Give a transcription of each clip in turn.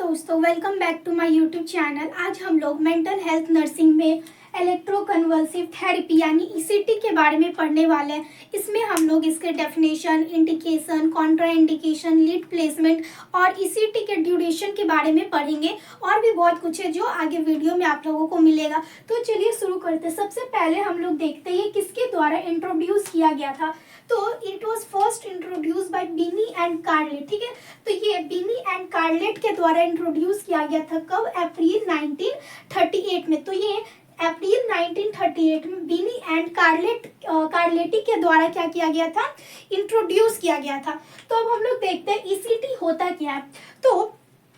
दोस्तों, welcome back to my YouTube channel. आज हम लोग मेंटल हेल्थ नर्सिंग में इलेक्ट्रोकन्वल्सिव थेरेपी यानी ईसीटी के बारे में पढ़ने वाले हैं। इसमें हम लोग इसके definition, indication, contraindication, lead placement और ईसीटी के ड्यूरेशन के बारे में पढ़ेंगे। और भी बहुत कुछ है जो आगे वीडियो में आप लोगों को मिलेगा। तो चलिए शुरू करते हैं। सबसे पहले हम लोग देखते हैं किसके द्वारा इंट्रोड्यूस किया गया था। तो it was first introduce by Binny and कार्लेट। ठीक है, तो ये बिनी एंड कार्लेट के द्वारा इंट्रोड्यूस किया गया था। कब? अप्रैल 1938 में। तो ये अप्रैल 1938 में बिनी एंड कार्लेटी के द्वारा क्या किया गया था? इंट्रोड्यूस किया गया था। तो अब हम लोग देखते हैं ईसीटी होता क्या है। तो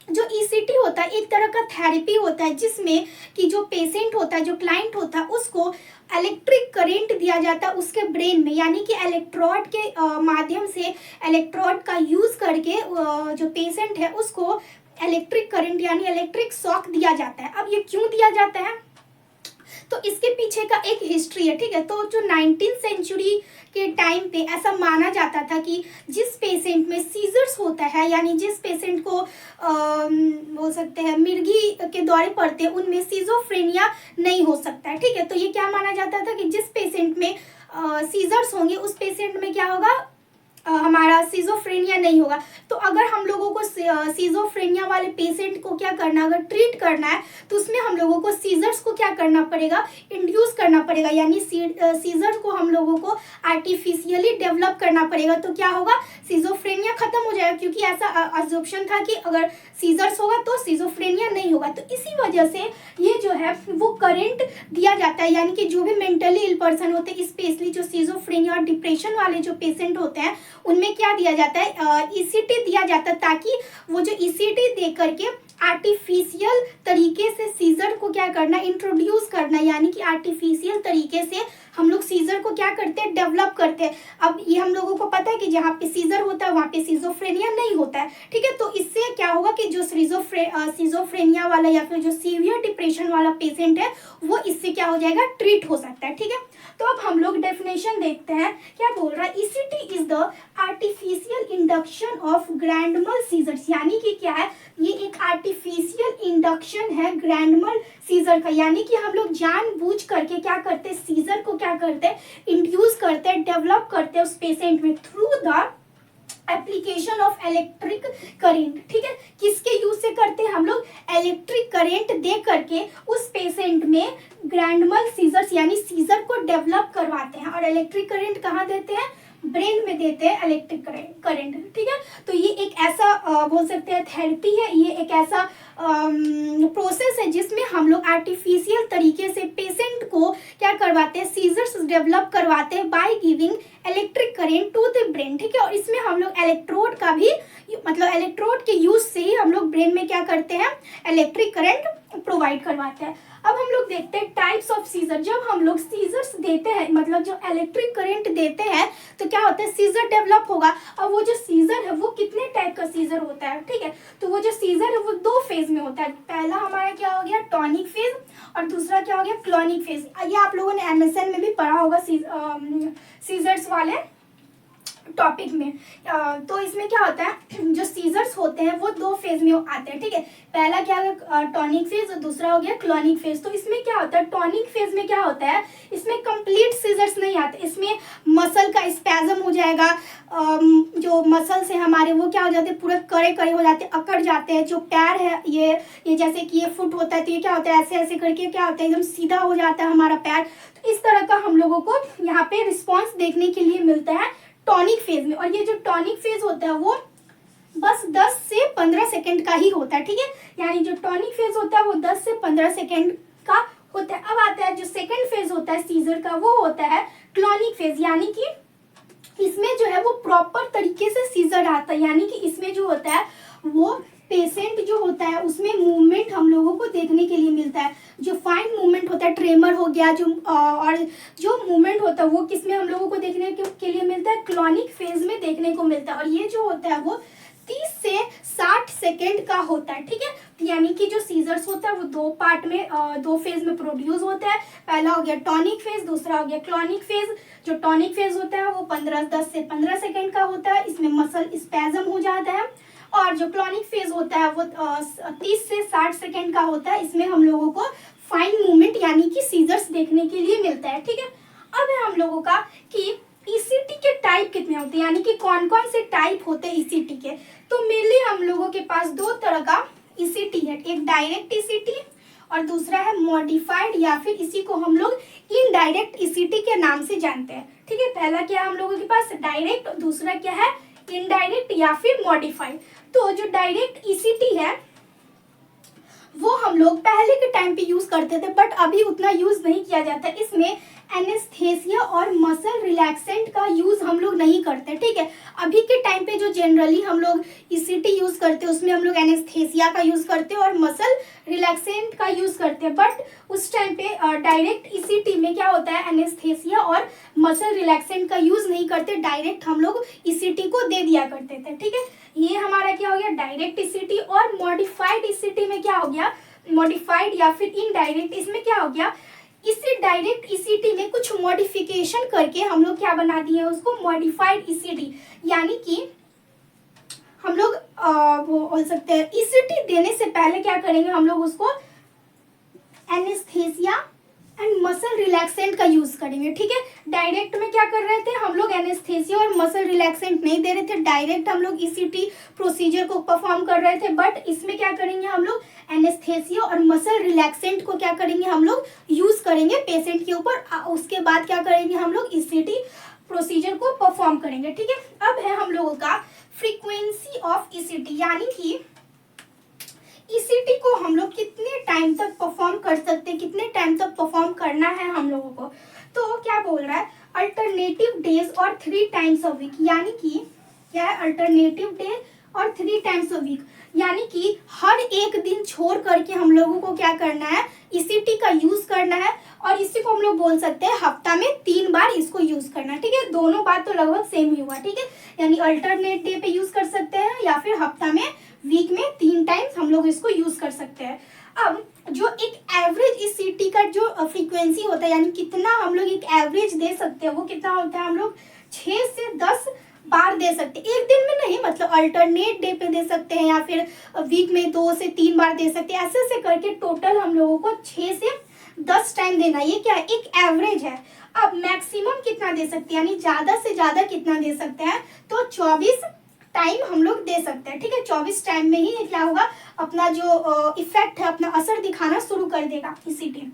जो ईसीटी होता है एक तरह का थेरेपी होता है जिसमें कि जो पेशेंट होता है, जो क्लाइंट होता है, उसको इलेक्ट्रिक करंट दिया जाता है उसके ब्रेन में, यानी कि इलेक्ट्रोड के माध्यम से इलेक्ट्रोड का यूज करके जो पेशेंट है उसको इलेक्ट्रिक करंट यानी इलेक्ट्रिक शॉक दिया जाता है। अब ये क्यों दिया जाता है? तो इसके पीछे का एक हिस्ट्री है। ठीक है, तो जो 19th सेंचुरी के टाइम पे ऐसा माना जाता था कि जिस पेशेंट में सीजर्स होता है, यानी जिस पेशेंट को बोल सकते हैं मिर्गी के दौरे पड़ते हैं, उनमें सीजोफ्रेनिया नहीं हो सकता है। ठीक है, तो ये क्या माना जाता था कि जिस पेशेंट में सीजर्स होंगे उस पेशेंट में क्या होगा? हमारा सीजोफ्रेनिया नहीं होगा। तो अगर हम लोगों को सीजोफ्रेनिया वाले पेशेंट को क्या करना, अगर ट्रीट करना है तो उसमें हम लोगों को सीजर्स को क्या करना पड़ेगा? इंड्यूस करना पड़ेगा, यानी सीजर को हम लोगों को आर्टिफिशियली डेवलप करना पड़ेगा। तो क्या होगा? सीजोफ्रेनिया खत्म हो जाएगा, क्योंकि ऐसा अजम्पशन था कि अगर सीजर्स होगा तो सीजोफ्रेनिया नहीं होगा। तो इसी वजह से ये जो है वो करंट दिया जाता है, यानी कि जो भी मेंटली इल पर्सन होते हैं, स्पेशली जो सीजोफ्रेनिया और डिप्रेशन वाले जो पेशेंट होते हैं, उनमें क्या दिया जाता है? ईसीटी दिया जाता है, ताकि वो जो ईसीटी दे करके आर्टिफिशियल तरीके से सीजर को क्या करना, इंट्रोड्यूस करना, यानी कि आर्टिफिशियल तरीके से हम लोग सीजर को क्या करते हैं? डेवलप करते हैं। अब ये हम लोगों को पता है कि जहाँ पे सीजर होता है वहाँ पे सीजोफ्रेनिया नहीं होता है। ठीक है, तो इससे क्या होगा कि जो सीजोफ्रेनिया वाला या फिर जो सीवियर डिप्रेशन वाला पेशेंट है वो इससे क्या हो जाएगा? ट्रीट हो सकता है। ठीक है, तो अब हम लोग डेफिनेशन देखते हैं क्या बोल रहा है। ECT is the artificial induction of grand mal seizures, यानी कि क्या है? ये एक आर्टिफिशियल इंडक्शन है ग्रैंड mal सीजर का, यानी कि हम लोग जानबूझ करके क्या करते हैं? सीजर को क्या करते हैं? इंड्यूस करते हैं, डेवलप करते हैं उस पेशेंट में through the application of electric current. ठीक है, किसके यूज से करते हैं हम लोग? इलेक्ट्रिक करेंट दे करके उस पेशेंट में ग्रैंड mal सीजर्स यानी सीजर को डेवलप करवाते हैं। और इलेक्ट्रिक करेंट कहाँ देते हैं? ब्रेन में देते हैं इलेक्ट्रिक करंट। ठीक है, तो ये एक ऐसा बोल सकते हैं थेरेपी है, ये एक ऐसा प्रोसेस है जिसमें हम लोग आर्टिफिशियल तरीके से पेशेंट को क्या करवाते हैं? सीजर्स डेवलप करवाते हैं by giving electric current to the brain. ठीक है, और इसमें हम लोग इलेक्ट्रोड का भी मतलब इलेक्ट्रोड के यूज से ही हम लोग ब्रेन में क्या करते हैं? इलेक्ट्रिक करंट प्रोवाइड करवाते हैं। अब हम लोग देखते हैं टाइप्स ऑफ सीजर। जब हम लोग सीजर्स देते हैं, मतलब जो इलेक्ट्रिक करंट देते हैं, तो क्या होता है? सीजर डेवलप होगा। अब वो जो सीजर है वो कितने टाइप का सीजर होता है? ठीक है, तो वो जो सीजर है वो दो फेज में होता है। पहला हमारा क्या हो गया? टॉनिक फेज, और दूसरा क्या हो गया? Clonic phase. ये आप लोगों ने एमएसएन में भी पढ़ा होगा सीजर्स वाले टॉपिक में। तो इसमें क्या होता है? जो सीजर्स होते हैं वो दो फेज में आते हैं। ठीक है, पहला क्या है? टॉनिक फेज, और दूसरा हो गया क्लॉनिक फेज। तो इसमें क्या होता है? टॉनिक फेज में क्या होता है? इसमें कंप्लीट सीजर्स नहीं आते, इसमें मसल का स्पैजम हो जाएगा। जो मसल से हमारे वो क्या हो जाते हैं? पूरे कड़े कड़े हो जाते हैं, अकड़ जाते हैं। जो पैर है ये जैसे कि ये फुट होता है, तो ये क्या होता है? ऐसे ऐसे करके क्या होता है? एकदम सीधा हो जाता है हमारा पैर। तो इस तरह का हम लोगों को यहाँ पे रिस्पॉन्स देखने के लिए मिलता है टॉनिक फेज में। और ये जो टॉनिक फेज होता है वो बस 10 से 15 सेकंड का ही होता है। ठीक है, यानी जो टॉनिक फेज होता है वो 10 से 15 सेकंड का होता है। अब आता है जो सेकंड फेज होता है सीजर का, वो होता है क्लॉनिक फेज, यानी कि इसमें जो है वो प्रॉपर तरीके से सीजर आता है। यानी कि इसमें जो होता है वो पेशेंट जो होता है उसमें मूवमेंट हम लोगों को देखने के लिए मिलता है। जो फाइन मूवमेंट होता है, ट्रेमर हो गया, और जो मूवमेंट होता है वो किसमें हम लोगों को देखने के लिए मिलता है? क्लॉनिक फेज में देखने को मिलता है। और ये जो होता है वो 30 से 60 सेकेंड का होता है। ठीक है, यानी कि जो सीजर्स होता है वो दो पार्ट में, दो फेज में प्रोड्यूस होता है। पहला हो गया टॉनिक फेज, दूसरा हो गया क्लॉनिक फेज। जो टॉनिक फेज होता है वो 10 से 15 सेकेंड का होता है। इसमें मसल स्पैजम हो जाता है और जो क्लोनिक फेज होता है वो 30 से 60 सेकेंड का होता है। इसमें हम लोगों को फाइन मूवमेंट यानी कि सीजर्स देखने के लिए मिलता है। ठीक है, अब है हम लोगों का कि ईसीटी के टाइप कितने होते हैं, यानी कि कौन कौन से टाइप होते हैं ईसीटी के। तो मेनली हम लोगों के पास दो तरह का ईसीटी है, एक डायरेक्ट ईसीटी और दूसरा है मॉडिफाइड या फिर इसी को हम लोग इनडायरेक्ट ईसीटी के नाम से जानते हैं। ठीक है, पहला क्या है हम लोगों के पास डायरेक्ट और दूसरा क्या है इनडायरेक्ट या फिर मॉडिफाइड। तो जो डायरेक्ट ईसीटी है वो हम लोग पहले के टाइम पे यूज करते थे, बट अभी उतना यूज नहीं किया जाता। इसमें एनेस्थेसिया और मसल रिलैक्सेंट का यूज हम लोग नहीं करते। ठीक है, अभी के टाइम पे जो जनरली हम लोग ईसीटी यूज करते हैं उसमें हम लोग एनेस्थेसिया का यूज करते हैं और मसल रिलैक्सेंट का यूज करते हैं। बट उस टाइम पे डायरेक्ट ईसीटी में क्या होता है, एनेस्थेसिया और मसल रिलैक्सेंट का यूज नहीं करते, डायरेक्ट हम लोग ईसीटी को दे दिया करते थे। ठीक है, ये हमारा क्या हो गया डायरेक्ट ईसीटी। और मॉडिफाइड ईसीटी में क्या हो गया, मॉडिफाइड या फिर इनडायरेक्ट, इसमें क्या हो गया, इसी डायरेक्ट ईसीटी में कुछ मॉडिफिकेशन करके हम लोग क्या बना दिए उसको मॉडिफाइड ईसीटी। यानी कि हम लोग वो बोल सकते हैं ईसीटी देने से पहले क्या करेंगे, हम लोग उसको एनेस्थेसिया एंड मसल रिलैक्सेंट का यूज करेंगे। ठीक है, डायरेक्ट में क्या कर रहे थे हम लोग एनेस्थेसिया और मसल रिलैक्सेंट नहीं दे रहे थे, डायरेक्ट हम लोग ईसीटी प्रोसीजर को परफॉर्म कर रहे थे। बट इसमें क्या करेंगे हम लोग एनेस्थेसिया और मसल रिलैक्सेंट को क्या करेंगे हम लोग यूज करेंगे पेशेंट के ऊपर, उसके बाद क्या करेंगे हम लोग ईसीटी प्रोसीजर को परफॉर्म करेंगे। ठीक है, अब है हम लोगों का फ्रीक्वेंसी ऑफ ईसीटी, यानी कि ईसीटी को हम लोग कितने टाइम तक परफॉर्म कर सकते हैं, कितने टाइम तक परफॉर्म करना है हम लोगों को। तो क्या बोल रहा है अल्टरनेटिव डेज और 3 टाइम्स अ वीक, यानी कि क्या है अल्टरनेटिव डे और 3 टाइम्स अ वीक, यानी कि हर एक दिन छोड़ करके हम लोगों को क्या करना है ईसीटी का यूज करना है। और इसी को हम लोग बोल सकते हैं हफ्ता में 3 बार इसको यूज करना है। ठीक है, दोनों बात तो लगभग सेम ही हुआ। ठीक है, यानी अल्टरनेट डे पे यूज कर सकते हैं या फिर हफ्ता में वीक में 3 टाइम्स हम लोग इसको यूज कर सकते हैं। अब जो एक एवरेज ईसीटी का जो फ्रीक्वेंसी होता है, यानी कितना हम लोग एक एवरेज दे सकते हैं, वो कितना होता है हम लोग 6 से 10 बार दे सकते हैं। एक दिन में नहीं, मतलब अल्टरनेट डे पे दे सकते हैं या फिर वीक में 2 से 3 बार दे सकते हैं। ऐसे ऐसे करके टोटल हम लोगों को 6 से 10 टाइम देना, ये क्या है एक एवरेज है। अब मैक्सिमम कितना दे सकते हैं, यानी ज्यादा से ज्यादा कितना दे सकते हैं, तो 24 टाइम हम लोग दे सकते हैं। ठीक है, 24 टाइम में ही ये क्या होगा अपना जो इफेक्ट है अपना असर दिखाना शुरू कर देगा ईसीटी।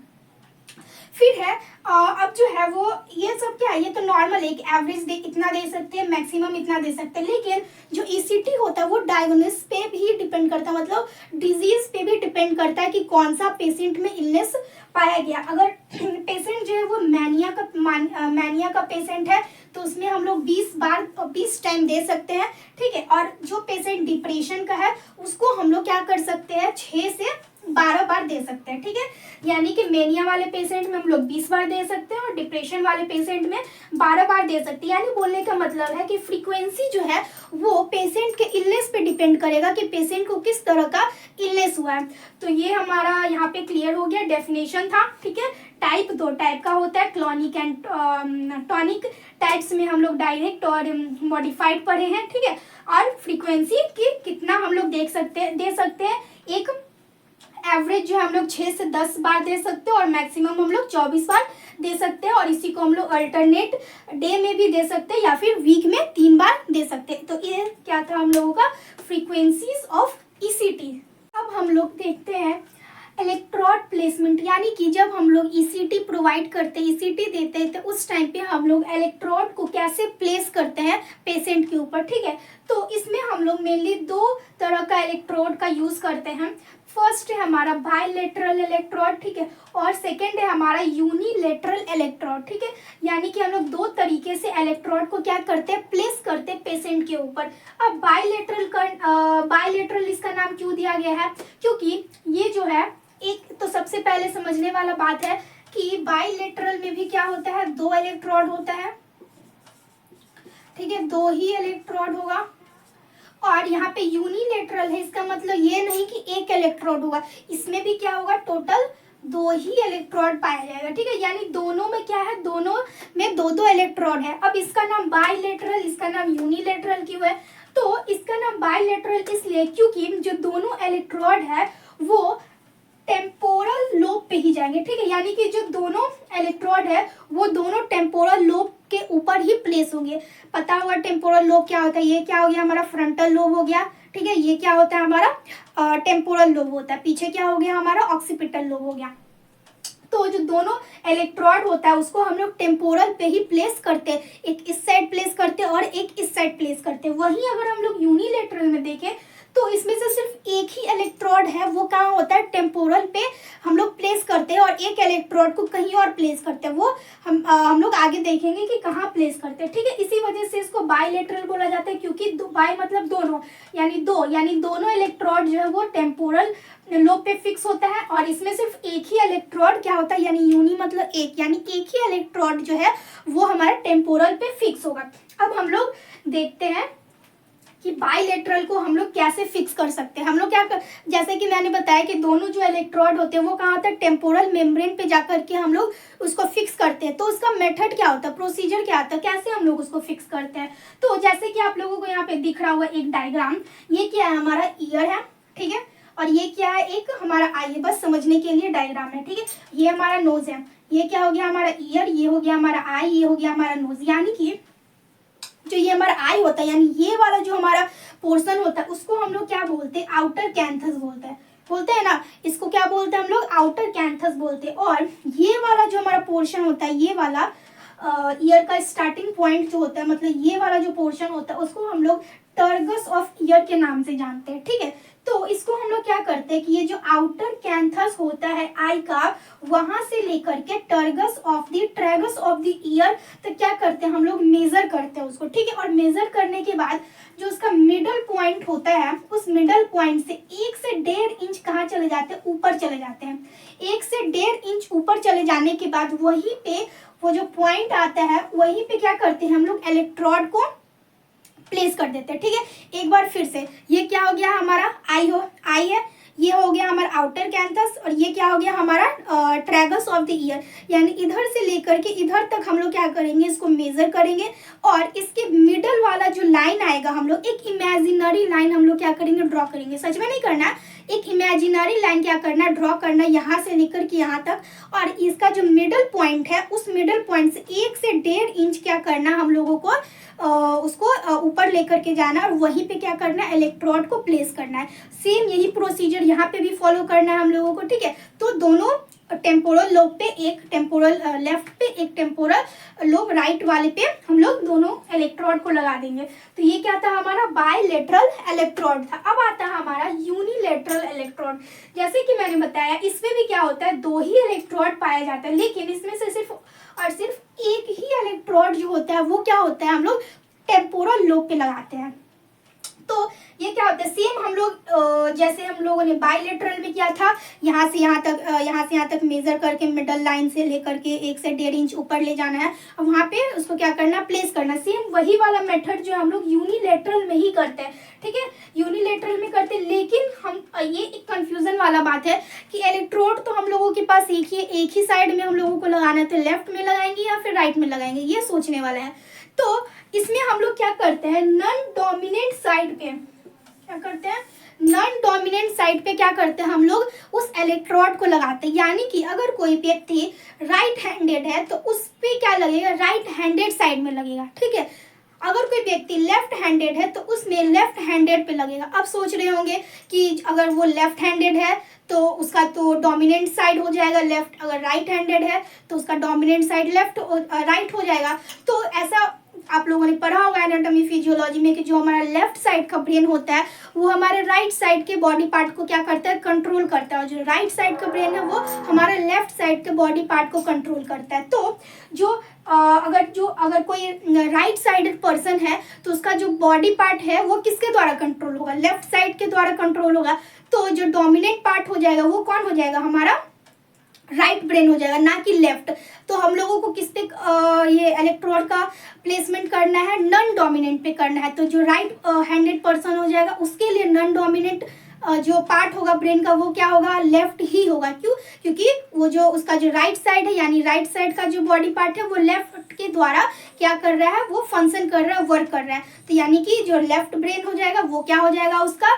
फिर है अब जो है वो ये सब क्या है, ये तो नॉर्मल एक एवरेज दे इतना दे सकते हैं, मैक्सिमम इतना दे सकते हैं। लेकिन जो ईसीटी होता है वो डायग्नोसिस पे भी डिपेंड करता है, मतलब डिजीज पे भी डिपेंड करता है कि कौन सा पेशेंट में इलनेस पाया गया। अगर पेशेंट जो है वो मैनिया का पेशेंट है तो उसमें हम लोग 20 टाइम दे सकते हैं। ठीक है, और जो पेशेंट डिप्रेशन का है उसको हम लोग क्या कर सकते हैं 6 से 12 बार दे सकते हैं। ठीक है, यानी कि मेनिया वाले पेशेंट में हम लोग 20 बार दे सकते हैं और डिप्रेशन वाले पेशेंट में 12 बार दे सकते हैं। यानी बोलने का मतलब है कि फ्रीक्वेंसी जो है वो पेशेंट के इलनेस पे डिपेंड करेगा कि पेशेंट को किस तरह का इलनेस हुआ है। तो ये हमारा यहाँ पे क्लियर हो गया, डेफिनेशन था। ठीक है, टाइप 2 टाइप का होता है, क्लॉनिक एंड टॉनिक। टाइप्स में हम लोग डायरेक्ट और मॉडिफाइड पढ़े हैं। ठीक है, और फ्रीक्वेंसी की कितना हम लोग दे सकते हैं, एक एवरेज जो हम लोग 6 से 10 बार दे सकते हैं और मैक्सिमम हम लोग 24 बार दे सकते हैं। और इसी को हम लोग अल्टरनेट डे में भी दे सकते हैं या फिर वीक में 3 बार दे सकते हैं। तो ये क्या था हम लोगों का फ्रीक्वेंसीज ऑफ ईसीटी। अब हम लोग देखते हैं इलेक्ट्रोड प्लेसमेंट, यानी कि जब हम लोग ईसीटी प्रोवाइड करते हैं, ईसीटी देते हैं, तो उस टाइम पे हम लोग इलेक्ट्रोड को कैसे प्लेस करते हैं पेशेंट के ऊपर। ठीक है, तो इसमें हम लोग मेनली 2 तरह का इलेक्ट्रोड का यूज करते हैं। फर्स्ट है हमारा बायलेटरल इलेक्ट्रोड। ठीक है, और सेकेंड है हमारा यूनिलेटरल इलेक्ट्रोड। ठीक है, यानी कि हम लोग 2 तरीके से इलेक्ट्रोड को क्या करते हैं प्लेस करते हैं पेशेंट के ऊपर। अब बायलेटरल इसका नाम क्यों दिया गया है, क्योंकि ये जो है एक तो सबसे पहले समझने वाला बात है कि बायलेटरल में भी क्या होता है 2 इलेक्ट्रोड होता है। ठीक है, 2 ही इलेक्ट्रोड होगा। और यहाँ पे यूनिलेटरल है, इसका मतलब ये नहीं कि एक इलेक्ट्रोड होगा, इसमें भी क्या होगा टोटल 2 ही इलेक्ट्रोड पाया जाएगा। ठीक है, यानी दोनों में क्या है, दोनों में 2-2 इलेक्ट्रोड है। अब इसका नाम बायलेटरल, इसका नाम यूनिलेटरल क्यों है, तो इसका नाम बायलैटरल इसलिए क्योंकि जो दोनों इलेक्ट्रोड है वो टेम्पोरल लोब पे ही जाएंगे, ठीक है। यानी कि जो दोनों इलेक्ट्रोड है वो दोनों टेम्पोरल लोब के ऊपर ही प्लेस होंगे। पता होगा टेम्पोरल लोब क्या होता है, ये क्या हो गया हमारा फ्रंटल लोब हो गया, ठीक है। ये क्या होता है हमारा टेम्पोरल लोब होता है, पीछे क्या हो गया हमारा ऑक्सीपिटल लोब हो गया। तो जो दोनों इलेक्ट्रोड होता है उसको हम लोग टेम्पोरल पे ही प्लेस करते हैं, एक इस साइड प्लेस करते हैं और एक इस साइड प्लेस करते हैं। वहीं अगर हम लोग यूनिलेटरल में देखें तो इसमें से सिर्फ एक ही इलेक्ट्रोड है, वो कहाँ होता है टेम्पोरल पे हम लोग प्लेस करते हैं, और एक इलेक्ट्रोड को कहीं और प्लेस करते हैं, वो हम लोग आगे देखेंगे कि कहाँ प्लेस करते हैं, ठीक है। इसी वजह से इसको बायलैटरल बोला जाता है, क्योंकि बाय मतलब दोनों, यानी दोनों इलेक्ट्रोड जो है वो टेम्पोरल लोब पे फिक्स होता है, और इसमें सिर्फ एक ही इलेक्ट्रोड क्या होता है, यानी यूनी मतलब एक, यानी एक ही इलेक्ट्रोड जो है वो हमारे टेम्पोरल पे फिक्स होगा। अब हम लोग देखते हैं कि बायलैटरल को हम लोग कैसे फिक्स कर सकते हैं। हम लोग जैसे कि मैंने बताया कि दोनों जो इलेक्ट्रोड होते हैं वो कहाँ होता है टेम्पोरल मेम्ब्रेन पे जाकर के हम लोग उसको फिक्स करते हैं। तो उसका मेथड क्या होता है, प्रोसीजर क्या होता है, कैसे हम लोग उसको फिक्स करते हैं। तो जैसे कि आप लोगों को यहाँ पे दिख रहा हुआ एक डायग्राम, ये क्या है हमारा ईयर है, ठीक है, और ये क्या है एक हमारा आई है, बस समझने के लिए डायग्राम है, ठीक है। ये हमारा नोज है, ये क्या हो गया हमारा ईयर, ये हो गया हमारा आई, ये हो गया हमारा नोज। यानी कि जो ये हमारा आई होता है, यानी ये वाला जो हमारा पोर्शन होता है उसको हम लोग क्या बोलते हैं, आउटर कैंथस बोलते हैं ना, इसको क्या बोलते हैं हम लोग, आउटर कैंथस बोलते हैं। और ये वाला जो हमारा पोर्शन होता है, ये वाला ईयर का स्टार्टिंग पॉइंट जो होता है, मतलब ये वाला जो पोर्शन होता है उसको हम लोग टर्गस ऑफ ईयर के नाम से जानते हैं, ठीक है। तो इसको हम लोग क्या करते हैं कि ये जो आउटर कैंथस होता है आई का, वहां से लेकर के टर्गस of the tragus of the year तक क्या करते हैं हम लोग मेजर करते हैं उसको, ठीक है। और मेजर करने के बाद जो उसका मिडल पॉइंट होता है, उस मिडल पॉइंट से 1 से 1.5 इंच कहाँ चले जाते हैं, ऊपर चले जाते हैं। 1 से 1.5 इंच ऊपर चले जाने के बाद वहीं पे वो जो पॉइंट आता है वहीं पे क्या करते हैं हम लोग इलेक्ट्रोड को प्लेस कर देते हैं, ठीक है। एक बार फिर से, ये क्या हो गया हमारा आई है, ये हो गया हमारा आउटर कैंथस, और ये क्या हो गया हमारा ट्रैगस ऑफ द ईयर। यानी इधर से लेकर के इधर तक हम लोग क्या करेंगे, इसको मेजर करेंगे, और इसके मिडल वाला जो लाइन आएगा हम लोग एक इमेजिनरी लाइन हम लोग क्या करेंगे, ड्रॉ करेंगे। सच में नहीं करना, एक इमेजिनरी लाइन क्या करना, ड्रॉ करना, यहाँ से लेकर के यहाँ तक, और इसका जो मिडल पॉइंट है उस मिडल पॉइंट से 1 से 1.5 इंच क्या करना हम लोगों को, उसको ऊपर लेकर के जाना, और वहीं पे क्या करना है, इलेक्ट्रोड को प्लेस करना है। सेम यही प्रोसीजर यहाँ पे भी फॉलो करना है हम लोगों को, ठीक है। तो दोनों टेम्पोरल लोब पे, एक टेम्पोरल लेफ्ट पे, एक टेम्पोरल लोब राइट वाले पे हम लोग दोनों इलेक्ट्रोड को लगा देंगे। तो ये क्या था हमारा बायलैटरल इलेक्ट्रोड था। अब आता है हमारा यूनिलैटरल इलेक्ट्रोड। जैसे कि मैंने बताया इसमें भी क्या होता है, 2 ही इलेक्ट्रोड पाया जाता है, लेकिन इसमें से सिर्फ और सिर्फ एक ही इलेक्ट्रोड जो होता है वो क्या होता है, हम लोग टेम्पोरल लोब पे लगाते हैं। तो ये क्या होता है, सेम हम लोग जैसे हम लोगों ने बायलैटरल में किया था, यहाँ से यहाँ तक मेजर करके मिडल लाइन से लेकर के 1 से 1.5 इंच ऊपर ले जाना है, और वहाँ पे उसको क्या करना, प्लेस करना। सेम वही वाला मेथड जो हम लोग यूनिलैटरल में ही करते हैं, ठीक है, यूनिलैटरल में करते हैं। लेकिन हम ये एक कंफ्यूजन वाला बात है कि इलेक्ट्रोड तो हम लोगों के पास एक ही साइड में हम लोगों को लगाना है, तो लेफ्ट में लगाएंगे या फिर राइट में लगाएंगे, ये सोचने वाला है। तो इसमें हम लोग क्या करते हैं, नॉन डोमिनेंट साइड पे क्या करते हैं, नॉन डोमिनेंट साइड पे क्या करते हैं हम लोग उस इलेक्ट्रोड को लगाते हैं। यानी कि अगर कोई व्यक्ति राइट हैंडेड है तो उस पे क्या लगेगा, राइट हैंडेड साइड में लगेगा, ठीक है। अगर कोई व्यक्ति लेफ्ट हैंडेड है तो उसमें लेफ्ट हैंडेड पे लगेगा। अब सोच रहे होंगे कि अगर वो लेफ्ट हैंडेड है तो उसका तो डोमिनेंट साइड हो जाएगा लेफ्ट, अगर राइट हैंडेड है तो उसका डोमिनेंट साइड राइट हो जाएगा। तो ऐसा आप लोगों ने पढ़ा होगा एनाटॉमी फिजियोलॉजी में कि जो हमारा लेफ्ट साइड का ब्रेन होता है वो हमारे राइट साइड के बॉडी पार्ट को क्या करता है, कंट्रोल करता है, और जो राइट साइड का ब्रेन है वो हमारे लेफ्ट साइड के बॉडी पार्ट को कंट्रोल करता है। तो जो अगर कोई राइट साइडेड पर्सन है तो उसका जो बॉडी पार्ट है वो किसके द्वारा कंट्रोल होगा, लेफ्ट साइड के द्वारा कंट्रोल होगा। तो जो डोमिनेंट पार्ट हो जाएगा वो कौन हो जाएगा, हमारा राइट ब्रेन हो जाएगा, ना कि लेफ्ट। तो हम लोगों को किस पे ये इलेक्ट्रोड का प्लेसमेंट करना है, नॉन डोमिनेंट पे करना है। तो जो राइट हैंडेड पर्सन हो जाएगा उसके लिए नॉन डोमिनेंट जो पार्ट होगा ब्रेन का वो क्या होगा, लेफ्ट ही होगा। क्यों, क्योंकि वो जो उसका जो राइट साइड है, यानी राइट साइड का जो बॉडी पार्ट है वो लेफ्ट लेफ्ट के द्वारा क्या कर रहा है, वो फंक्शन कर रहा है, वर्क कर रहा है। तो यानी कि जो लेफ्ट ब्रेन हो जाएगा वो क्या हो जाएगा, उसका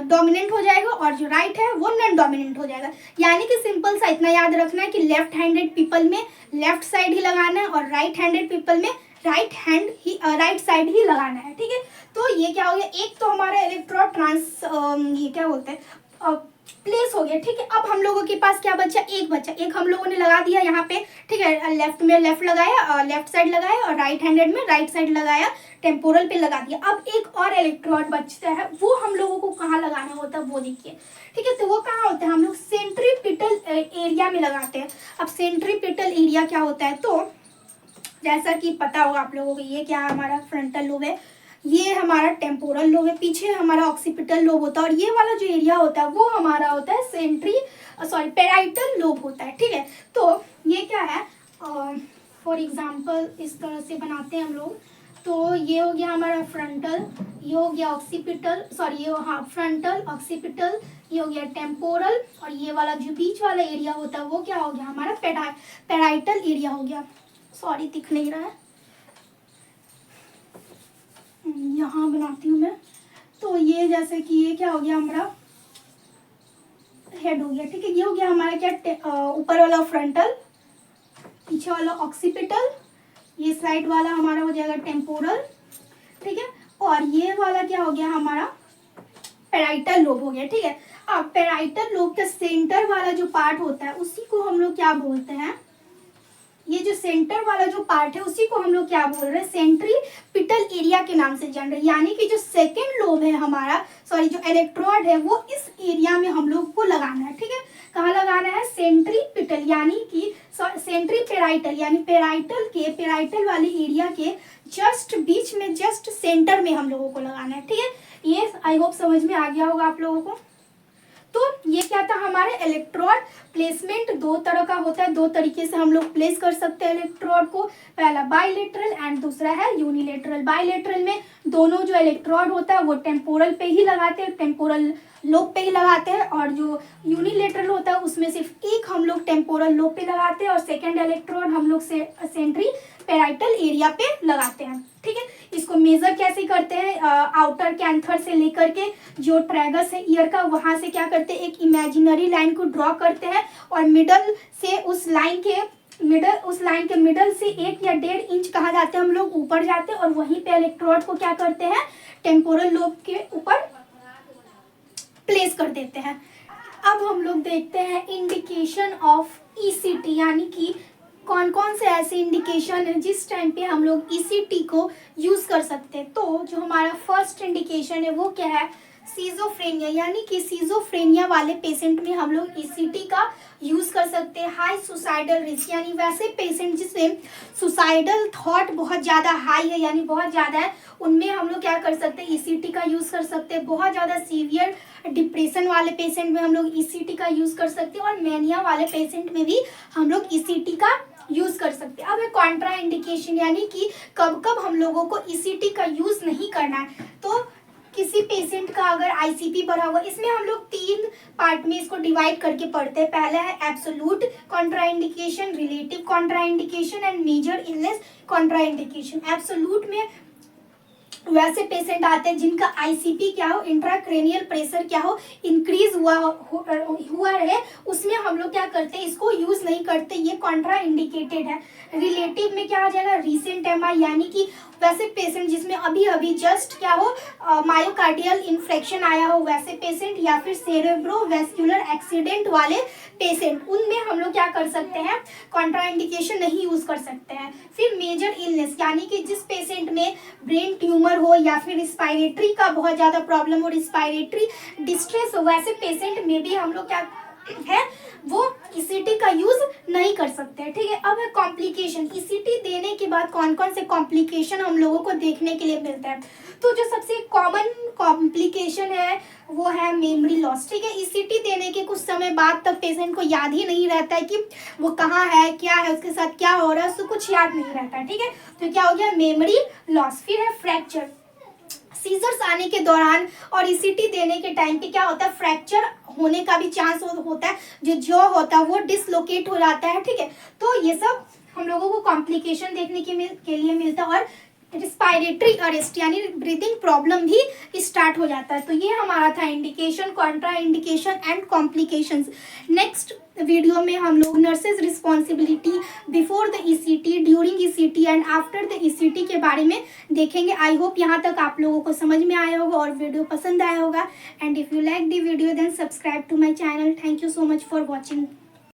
डोमिनेंट हो जाएगा, और जो राइट है वो नॉन डोमिनेंट हो जाएगा। यानी कि सिंपल सा इतना याद रखना है कि लेफ्ट हैंडेड पीपल में लेफ्ट साइड ही लगाना है और राइट हैंडेड पीपल में राइट साइड ही लगाना है। ठीक है, तो ये क्या हो गया, एक तो हमारा इलेक्ट्रोड ये क्या बोलते हैं प्लेस हो गया। ठीक है, अब हम लोगों के पास क्या बचा, एक हम लोगों ने लगा दिया यहाँ पे। ठीक है, लेफ्ट में लेफ्ट लगाया, लेफ्ट साइड लगाया, और राइट हैंडेड में राइट साइड लगाया, टेम्पोरल पे लगा दिया। अब एक और इलेक्ट्रोड बचता है, वो हम लोगों को कहाँ लगाना होता है वो देखिए। ठीक है, तो वो कहाँ होता है, हम लोग सेंट्रीपिटल एरिया में लगाते हैं। अब सेंट्रीपिटल एरिया क्या होता है, तो जैसा कि पता होगा आप लोगों को, ये क्या हमारा फ्रंटल लोब है, ये हमारा टेम्पोरल लोब है, पीछे हमारा ऑक्सीपिटल लोब होता है, और ये वाला जो एरिया होता है वो हमारा होता है पेराइटल लोब होता है। ठीक है, तो ये क्या है, फॉर एग्जांपल इस तरह से बनाते हैं हम लोग। तो ये हो गया हमारा फ्रंटल, ये हो गया ऑक्सीपिटल, फ्रंटल ऑक्सीपिटल, ये हो गया टेम्पोरल, और ये वाला जो बीच वाला एरिया होता है वो क्या हो गया, हमारा पेराइटल एरिया हो गया। सॉरी दिख नहीं रहा है, यहाँ बनाती हूँ मैं। तो ये जैसे कि ये क्या हो गया, हमारा हेड हो गया। ठीक है, ये हो गया हमारा क्या, ऊपर वाला फ्रंटल, पीछे वाला ऑक्सीपिटल, ये साइड वाला हमारा हो जाएगा टेम्पोरल। ठीक है, और ये वाला क्या हो गया, हमारा पेराइटल लोब हो गया। ठीक है, अब पेराइटल लोब का सेंटर वाला जो पार्ट होता है उसी को हम लोग क्या बोलते हैं, ये जो सेंटर वाला जो पार्ट है उसी को हम लोग क्या बोल रहे हैं, सेंट्रीपिटल एरिया के नाम से जान रहे हैं। यानी कि जो सेकंड लोब है हमारा, जो इलेक्ट्रोड है वो इस एरिया में हम लोग को लगाना है। ठीक है, कहाँ लगाना है, सेंट्रीपिटल, यानी कि सेंट्रीपेराइटल, यानी पेराइटल वाले एरिया के जस्ट बीच में, जस्ट सेंटर में हम लोगों को लगाना है। ठीक है, ये आई होप समझ में आ गया होगा आप लोगों को। तो ये क्या था, हमारे इलेक्ट्रोड प्लेसमेंट दो तरह का होता है, दो तरीके से हम लोग प्लेस कर सकते हैं इलेक्ट्रोड को। पहला बाइलेटरल एंड दूसरा है यूनिलेटरल। बाइलेटरल में दोनों जो इलेक्ट्रोड होता है वो टेम्पोरल पे ही लगाते हैं, टेम्पोरल लोब पे ही लगाते हैं, और जो यूनिलेटरल होता है उसमें सिर्फ एक हम लोग टेम्पोरल लोब पे लगाते हैं और सेकेंड इलेक्ट्रोड हम लोग सेंट्री पेराइटल एरिया पे लगाते हैं। ठीक है, इसको मेजर कैसे करते हैं, आउटर कैंथर से लेकर के जो ट्रैगस है ईयर का, वहां से क्या करते हैं, एक इमेजिनरी लाइन को ड्रॉ करते हैं, और मिडल से उस लाइन के मिडल से 1 या 1.5 इंच कहा जाते हैं हम लोग ऊपर जाते हैं, और वहीं पे इलेक्ट्रोड को क्या करते हैं, टेम्पोरल लोब के ऊपर प्लेस कर देते हैं। अब हम लोग देखते हैं इंडिकेशन ऑफ ईसीटी, यानी कि कौन कौन से ऐसे इंडिकेशन है जिस टाइम पे हम लोग ईसीटी को यूज कर सकते हैं। तो जो हमारा फर्स्ट इंडिकेशन है वो क्या है, सीजोफ्रेनिया, यानी कि सीजोफ्रेनिया वाले पेशेंट में हम लोग ईसीटी का यूज कर सकते हैं। हाई सुसाइडल रिस्क, यानी वैसे पेशेंट जिसमें सुसाइडल थॉट बहुत ज़्यादा हाई है, यानी बहुत ज़्यादा है, उनमें हम लोग क्या कर सकते हैं, ईसीटी का यूज कर सकते हैं। बहुत ज़्यादा सीवियर डिप्रेशन वाले पेशेंट में हम लोग ईसीटी का यूज कर सकते हैं, और मैनिया वाले पेशेंट में भी हम लोग ईसीटी का यूज कर सकते हैं। अब एक कॉन्ट्रा इंडिकेशन, यानी कि कब कब हम लोगों को ईसीटी का यूज नहीं करना है। तो किसी पेशेंट का अगर आईसीपी बढ़ा हुआ, इसमें हम लोग 3 पार्ट में इसको डिवाइड करके पढ़ते हैं। पहला है absolute contraindication, relative contraindication and major illness contraindication. Absolute में वैसे पेशेंट आते हैं जिनका आईसीपी क्या हो, इंट्राक्रेनियल प्रेशर क्या हो, इंक्रीज हुआ रहे, उसमें हम लोग क्या करते हैं, इसको यूज नहीं करते, ये कॉन्ट्रा इंडिकेटेड है। रिलेटिव में क्या आ जाएगा, रीसेंट एमआई, यानी कि वैसे पेशेंट जिसमें अभी अभी जस्ट क्या हो, मायोकार्डियल इन्फेक्शन आया हो वैसे पेशेंट, या फिर सेरेब्रोवैस्कुलर एक्सीडेंट वाले पेशेंट, उनमें हम लोग क्या कर सकते हैं, कॉन्ट्राइंडिकेशन नहीं यूज कर सकते हैं। फिर मेजर इलनेस, यानी कि जिस पेशेंट में ब्रेन ट्यूमर हो या फिर रिस्पायरेटरी का बहुत ज़्यादा प्रॉब्लम हो, रिस्पायरेटरी डिस्ट्रेस हो, वैसे पेशेंट में भी हम लोग क्या है, वो ईसीटी का यूज नहीं कर सकते हैं। ठीक है, अब है कॉम्प्लिकेशन। ईसीटी देने के बाद कौन कौन से कॉम्प्लिकेशन हम लोगों को देखने के लिए मिलता है। तो जो सबसे कॉमन कॉम्प्लिकेशन है वो है मेमोरी लॉस। ठीक है, ईसीटी देने के कुछ समय बाद तक पेशेंट को याद ही नहीं रहता है कि वो कहाँ है, क्या है, उसके साथ क्या हो रहा है, उसको कुछ याद नहीं रहता है। ठीक है, तो क्या हो गया, मेमोरी लॉस। फिर है फ्रैक्चर। सीजर्स आने के दौरान और ईसीटी देने के टाइम पे क्या होता है, फ्रैक्चर होने का भी चांस होता है, जो जॉ होता है वो डिसलोकेट हो जाता है। ठीक है, तो ये सब हम लोगों को कॉम्प्लिकेशन देखने के लिए मिलता है और रिस्पायरेटरी अरेस्ट यानी ब्रीदिंग प्रॉब्लम भी स्टार्ट हो जाता है। तो ये हमारा था indication, Contra indication and complications. Next video में हम लोग nurses responsibility before the ECT, during ECT and after the ECT के बारे में देखेंगे। आई होप यहाँ तक आप लोगों को समझ में आया होगा और वीडियो पसंद आया होगा। And if you like the video then subscribe to my channel. Thank you so much for watching.